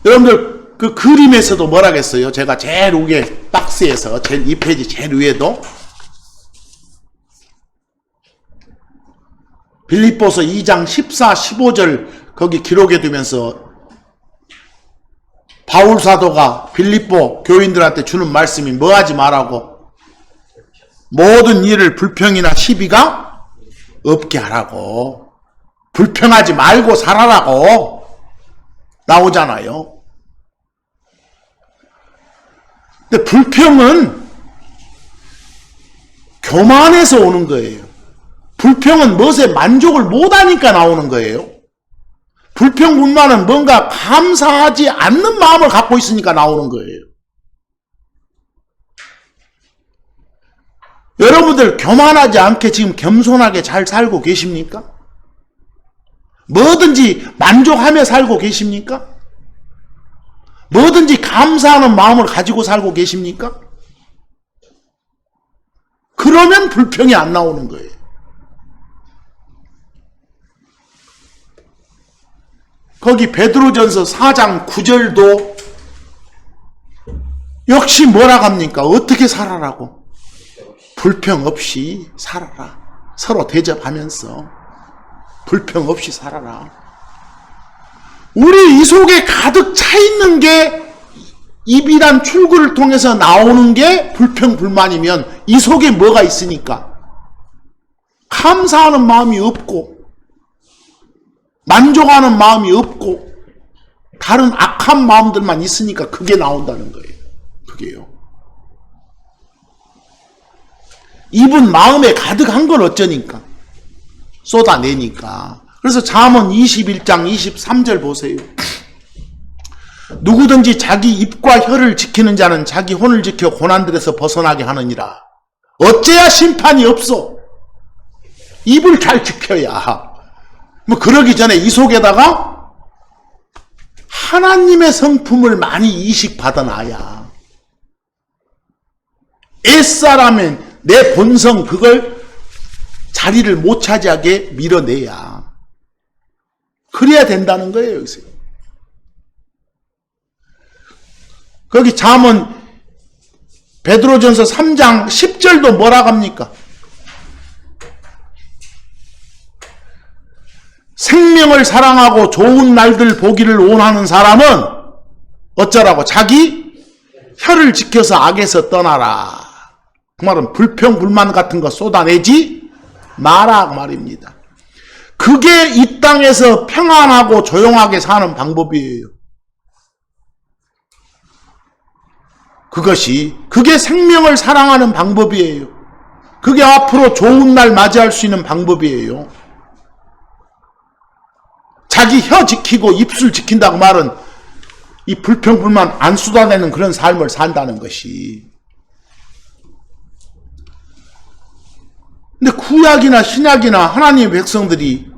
여러분들 그 그림에서도 뭐라겠어요. 제가 제일 위에 박스에서 제일 2페이지 제일 위에도 빌립보서 2장 14, 15절 거기 기록해 두면서 바울 사도가 빌립보 교인들한테 주는 말씀이 뭐 하지 말라고? 모든 일을 불평이나 시비가 없게 하라고. 불평하지 말고 살아라고 나오잖아요. 근데 불평은 교만에서 오는 거예요. 불평은 무엇에 만족을 못하니까 나오는 거예요. 불평 불만은 뭔가 감사하지 않는 마음을 갖고 있으니까 나오는 거예요. 여러분들 교만하지 않게 지금 겸손하게 잘 살고 계십니까? 뭐든지 만족하며 살고 계십니까? 뭐든지 감사하는 마음을 가지고 살고 계십니까? 그러면 불평이 안 나오는 거예요. 거기 베드로전서 4장 9절도 역시 뭐라 합니까? 어떻게 살아라고? 불평 없이 살아라. 서로 대접하면서 불평 없이 살아라. 우리 이 속에 가득 차 있는 게 입이란 출구를 통해서 나오는 게 불평 불만이면 이 속에 뭐가 있으니까? 감사하는 마음이 없고 만족하는 마음이 없고 다른 악한 마음들만 있으니까 그게 나온다는 거예요. 그게요. 입은 마음에 가득한 걸 어쩌니까? 쏟아내니까. 그래서 잠언 21장 23절 보세요. 누구든지 자기 입과 혀를 지키는 자는 자기 혼을 지켜 고난들에서 벗어나게 하느니라. 어째야 심판이 없어? 입을 잘 지켜야. 뭐 그러기 전에 이 속에다가 하나님의 성품을 많이 이식받아놔야. 옛사람은 내 본성 그걸 자리를 못 차지하게 밀어내야. 그래야 된다는 거예요. 여기서. 거기 잠언 베드로전서 3장 10절도 뭐라고 합니까? 생명을 사랑하고 좋은 날들 보기를 원하는 사람은 어쩌라고? 자기 혀를 지켜서 악에서 떠나라. 그 말은 불평불만 같은 거 쏟아내지 마라 그 말입니다. 그게 이 땅에서 평안하고 조용하게 사는 방법이에요. 그게 생명을 사랑하는 방법이에요. 그게 앞으로 좋은 날 맞이할 수 있는 방법이에요. 자기 혀 지키고 입술 지킨다고 말은 이 불평불만 안 쏟아내는 그런 삶을 산다는 것이. 근데 구약이나 신약이나 하나님의 백성들이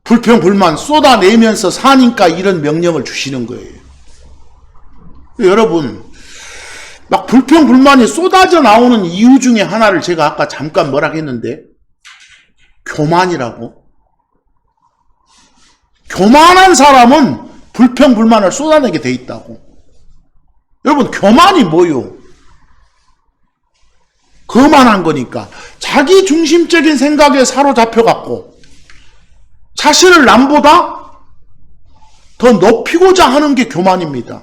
불평불만 쏟아내면서 사니까 이런 명령을 주시는 거예요. 여러분, 막 불평불만이 쏟아져 나오는 이유 중에 하나를 제가 아까 잠깐 뭐라고 했는데, 교만이라고. 교만한 사람은 불평불만을 쏟아내게 돼 있다고. 여러분, 교만이 뭐요? 거만한 거니까 자기 중심적인 생각에 사로잡혀갖고 자신을 남보다 더 높이고자 하는 게 교만입니다.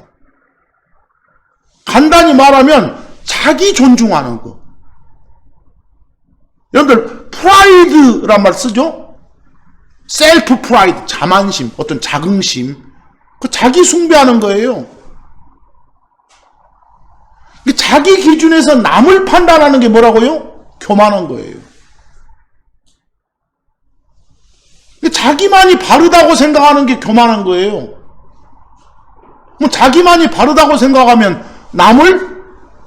간단히 말하면 자기 존중하는 거. 여러분들 프라이드란 말 쓰죠? 셀프 프라이드, 자만심, 어떤 자긍심, 그 자기 숭배하는 거예요. 자기 기준에서 남을 판단하는 게 뭐라고요? 교만한 거예요. 자기만이 바르다고 생각하는 게 교만한 거예요. 뭐 자기만이 바르다고 생각하면 남을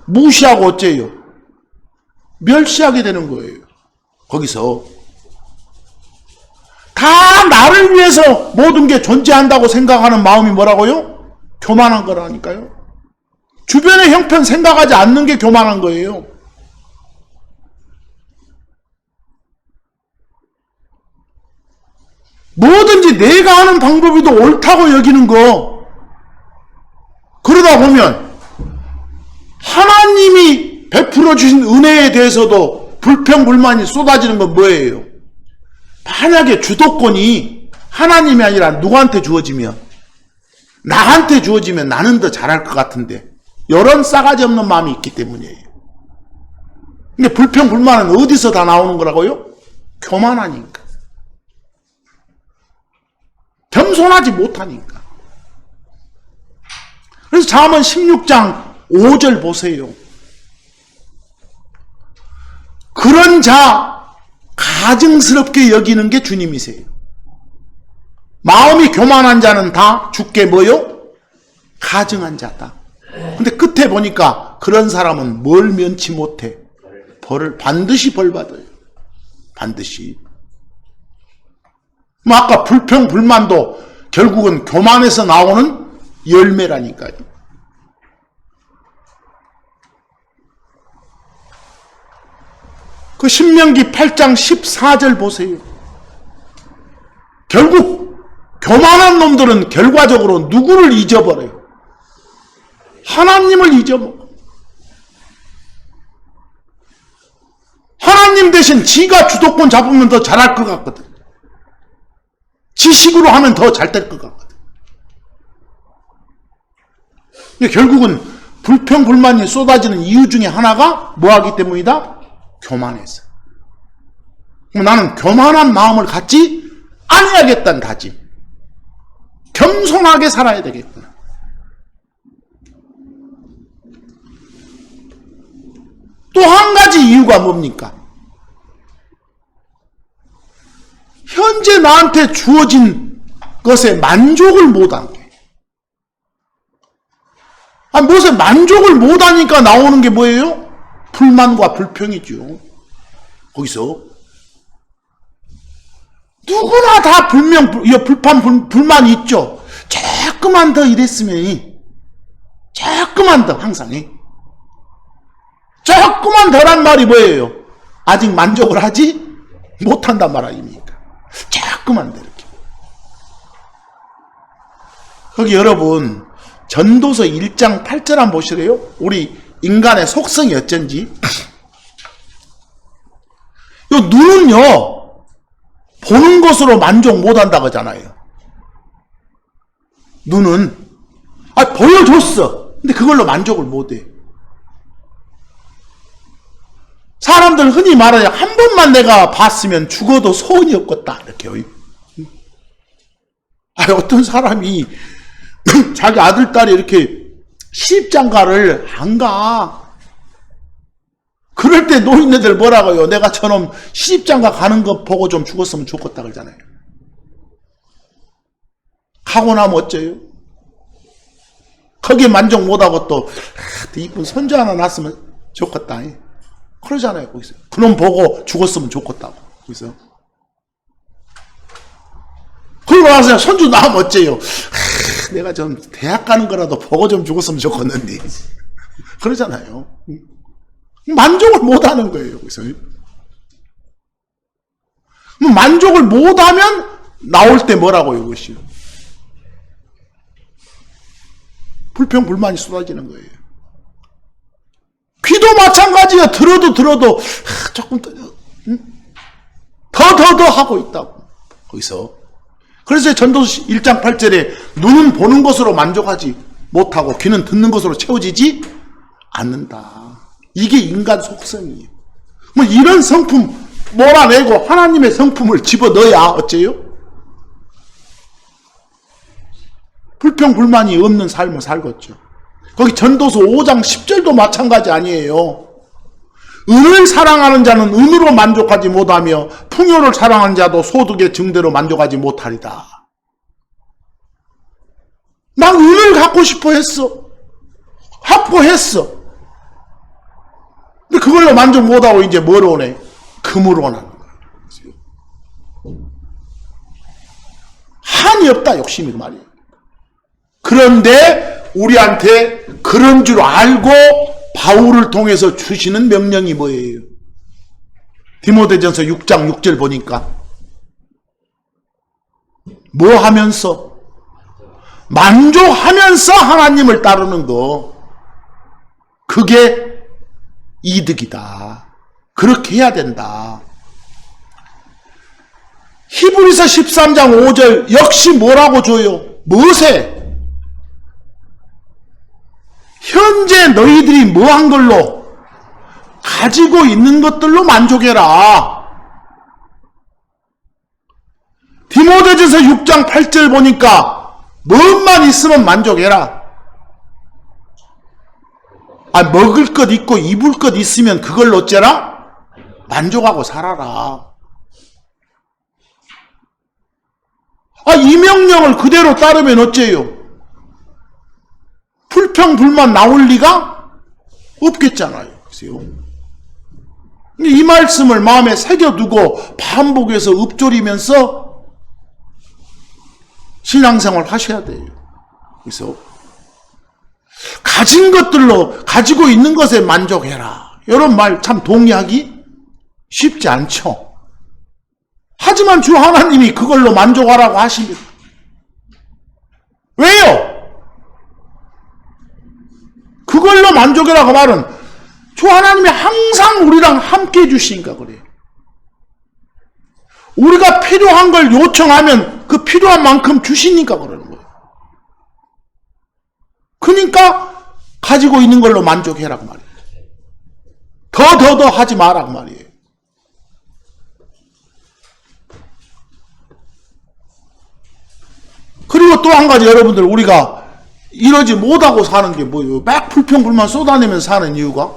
무시하고 어째요? 멸시하게 되는 거예요. 거기서 다 나를 위해서 모든 게 존재한다고 생각하는 마음이 뭐라고요? 교만한 거라니까요. 주변의 형편 생각하지 않는 게 교만한 거예요. 뭐든지 내가 하는 방법이 더 옳다고 여기는 거. 그러다 보면 하나님이 베풀어 주신 은혜에 대해서도 불평불만이 쏟아지는 건 뭐예요? 만약에 주도권이 하나님이 아니라 누구한테 주어지면, 나한테 주어지면 나는 더 잘할 것 같은데, 이런 싸가지 없는 마음이 있기 때문이에요. 근데 불평불만은 어디서 다 나오는 거라고요? 교만하니까. 겸손하지 못하니까. 그래서 잠언 16장 5절 보세요. 그런 자 가증스럽게 여기는 게 주님이세요. 마음이 교만한 자는 다 주께 뭐요? 가증한 자다. 근데 끝에 보니까 그런 사람은 뭘 면치 못해? 벌을 반드시 벌 받아요. 반드시. 뭐 아까 불평불만도 결국은 교만에서 나오는 열매라니까요. 그 신명기 8장 14절 보세요. 결국 교만한 놈들은 결과적으로 누구를 잊어버려요? 하나님을 잊어먹어. 하나님 대신 지가 주도권 잡으면 더 잘할 것 같거든. 지식으로 하면 더 잘 될 것 같거든. 근데 결국은 불평불만이 쏟아지는 이유 중에 하나가 뭐하기 때문이다? 교만해서. 나는 교만한 마음을 갖지 아니하겠다는 다짐. 겸손하게 살아야 되겠구나. 또 한 가지 이유가 뭡니까? 현재 나한테 주어진 것에 만족을 못한 게. 무엇에 만족을 못하니까 나오는 게 뭐예요? 불만과 불평이죠. 거기서 누구나 다 불만이 있죠. 조금만 더 이랬으면, 조금만 더 항상. 조금만 더란 말이 뭐예요? 아직 만족을 하지 못한단 말 아닙니까? 조금만 더 이렇게. 거기 여러분, 전도서 1장 8절 한번 보시래요. 우리 인간의 속성이 어쩐지. 요 눈은요, 보는 것으로 만족 못한다고 하잖아요. 눈은 보여줬어. 근데 그걸로 만족을 못해. 사람들 흔히 말하자 한 번만 내가 봤으면 죽어도 소원이 없겠다 이렇게요. 어떤 사람이 자기 아들 딸이 이렇게 시집장가를 안 가. 그럴 때 노인네들 뭐라고요? 내가 저놈 시집장가 가는 거 보고 좀 죽었으면 좋겠다 그러잖아요. 가고 나면 어째요? 거기에 만족 못하고 또 이쁜 손주 하나 낳았으면 좋겠다 그러잖아요. 거기서 그놈 보고 죽었으면 좋겠다고. 거기서 그러고 나서 손주 낳으면 어째요? 내가 좀 대학 가는 거라도 보고 좀 죽었으면 좋겠는데 그러잖아요. 만족을 못하는 거예요. 거기서 만족을 못하면 나올 때 뭐라고요? 그것이 불평불만이 쏟아지는 거예요. 귀도 마찬가지야. 들어도 조금 더 하고 있다고. 거기서 그래서 전도서 1장 8절에 눈은 보는 것으로 만족하지 못하고 귀는 듣는 것으로 채워지지 않는다. 이게 인간 속성이에요. 뭐 이런 성품 몰아내고 하나님의 성품을 집어넣어야 어째요? 불평불만이 없는 삶을 살겠죠. 거기 전도서 5장 10절도 마찬가지 아니에요. 은을 사랑하는 자는 은으로 만족하지 못하며 풍요를 사랑하는 자도 소득의 증대로 만족하지 못하리다. 난 은을 갖고 싶어 했어. 확보했어. 근데 그걸로 만족 못하고 이제 뭘 원해? 금을 원하는 거예요. 한이 없다 욕심이 그 말이에요. 그런데 우리한테 그런 줄 알고 바울을 통해서 주시는 명령이 뭐예요? 디모데전서 6장 6절 보니까 뭐 하면서? 만족하면서 하나님을 따르는 거. 그게 이득이다. 그렇게 해야 된다. 히브리서 13장 5절 역시 뭐라고 줘요? 무엇에? 현재 너희들이 뭐한 걸로? 가지고 있는 것들로 만족해라. 디모데전서 6장 8절 보니까 뭐만 있으면 만족해라. 먹을 것 있고 입을 것 있으면 그걸로 어째라? 만족하고 살아라. 이 명령을 그대로 따르면 어째요? 불평불만 나올 리가 없겠잖아요. 이 말씀을 마음에 새겨두고 반복해서 읊조리면서 신앙생활 하셔야 돼요. 그래서 가진 것들로 가지고 있는 것에 만족해라. 이런 말 참 동의하기 쉽지 않죠. 하지만 주 하나님이 그걸로 만족하라고 하십니다. 왜요? 그걸로 만족이라고 말은 주 하나님이 항상 우리랑 함께 해주시니까 그래요. 우리가 필요한 걸 요청하면 그 필요한 만큼 주시니까 그러는 거예요. 그러니까 가지고 있는 걸로 만족해라고 말이에요. 더 하지 마라고 말이에요. 그리고 또 한 가지 여러분들 우리가 이러지 못하고 사는 게 뭐예요? 막 불평불만 쏟아내면서 사는 이유가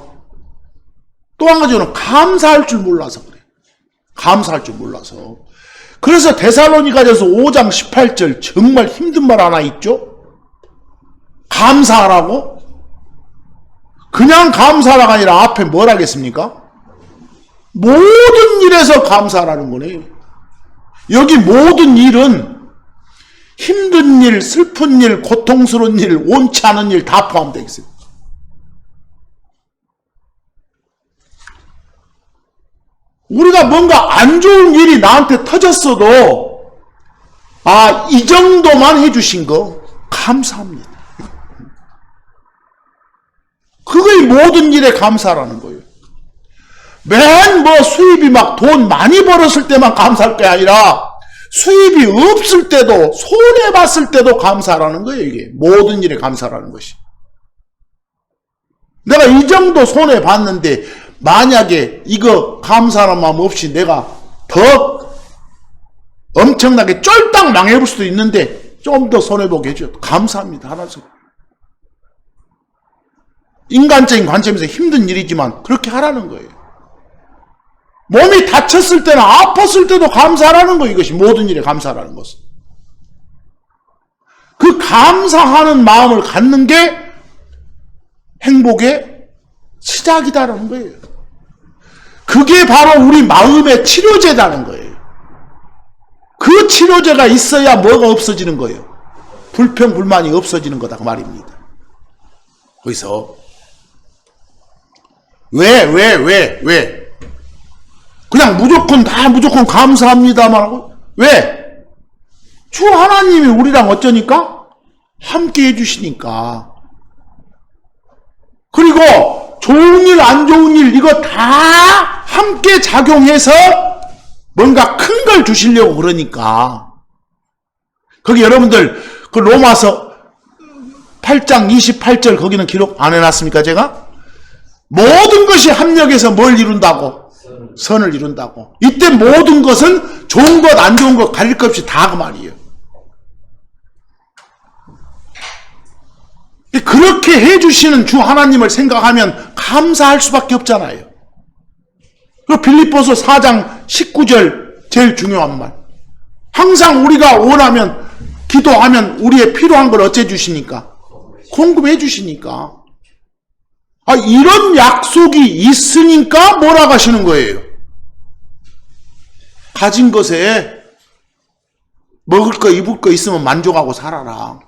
또 한 가지는 감사할 줄 몰라서 그래요. 감사할 줄 몰라서. 그래서 데살로니가전서 5장 18절 정말 힘든 말 하나 있죠? 감사하라고? 그냥 감사라가 아니라 앞에 뭘 하겠습니까? 모든 일에서 감사하라는 거네. 여기 모든 일은 힘든 일, 슬픈 일, 고통스러운 일, 원치 않은 일 다 포함되어 있어요. 우리가 뭔가 안 좋은 일이 나한테 터졌어도 이 정도만 해주신 거 감사합니다. 그거의 모든 일에 감사라는 거예요. 맨 뭐 수입이 막 돈 많이 벌었을 때만 감사할 게 아니라 수입이 없을 때도 손해봤을 때도 감사라는 거예요. 이게 모든 일에 감사라는 것이. 내가 이 정도 손해봤는데 만약에 이거 감사하는 마음 없이 내가 더 엄청나게 쫄딱 망해볼 수도 있는데 좀 더 손해보게 해줘요. 감사합니다. 하나씩. 인간적인 관점에서 힘든 일이지만 그렇게 하라는 거예요. 몸이 다쳤을 때나 아팠을 때도 감사하라는 거예요. 이것이 모든 일에 감사하라는 것은. 그 감사하는 마음을 갖는 게 행복의 시작이다라는 거예요. 그게 바로 우리 마음의 치료제라는 거예요. 그 치료제가 있어야 뭐가 없어지는 거예요? 불평, 불만이 없어지는 거다 그 말입니다. 거기서 왜? 그냥 무조건 감사합니다만 하고 왜? 주 하나님이 우리랑 어쩌니까? 함께 해주시니까. 그리고 좋은 일, 안 좋은 일 이거 다 함께 작용해서 뭔가 큰 걸 주시려고 그러니까. 거기 여러분들 그 로마서 8장 28절 거기는 기록 안 해놨습니까 제가? 모든 것이 합력해서 뭘 이룬다고? 선을 이룬다고. 이때 모든 것은 좋은 것 안 좋은 것 가릴 것 없이 다 그 말이에요. 그렇게 해주시는 주 하나님을 생각하면 감사할 수밖에 없잖아요. 그 빌립보서 4장 19절 제일 중요한 말. 항상 우리가 원하면 기도하면 우리의 필요한 걸 어째 주시니까? 공급해 주시니까. 이런 약속이 있으니까 뭐라고 하시는 거예요? 가진 것에 먹을 거 입을 거 있으면 만족하고 살아라.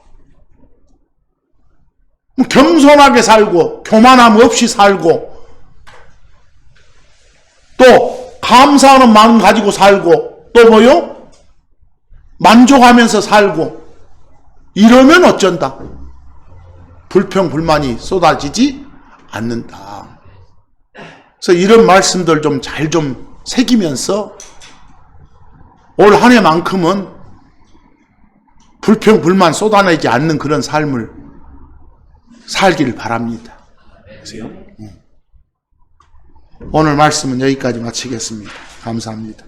겸손하게 살고 교만함 없이 살고 또 감사하는 마음 가지고 살고 또 뭐요? 만족하면서 살고 이러면 어쩐다? 불평 불만이 쏟아지지 않는다. 그래서 이런 말씀들 좀 잘 좀 새기면서 올 한 해만큼은 불평 불만 쏟아내지 않는 그런 삶을 살기를 바랍니다. 오늘 말씀은 여기까지 마치겠습니다. 감사합니다.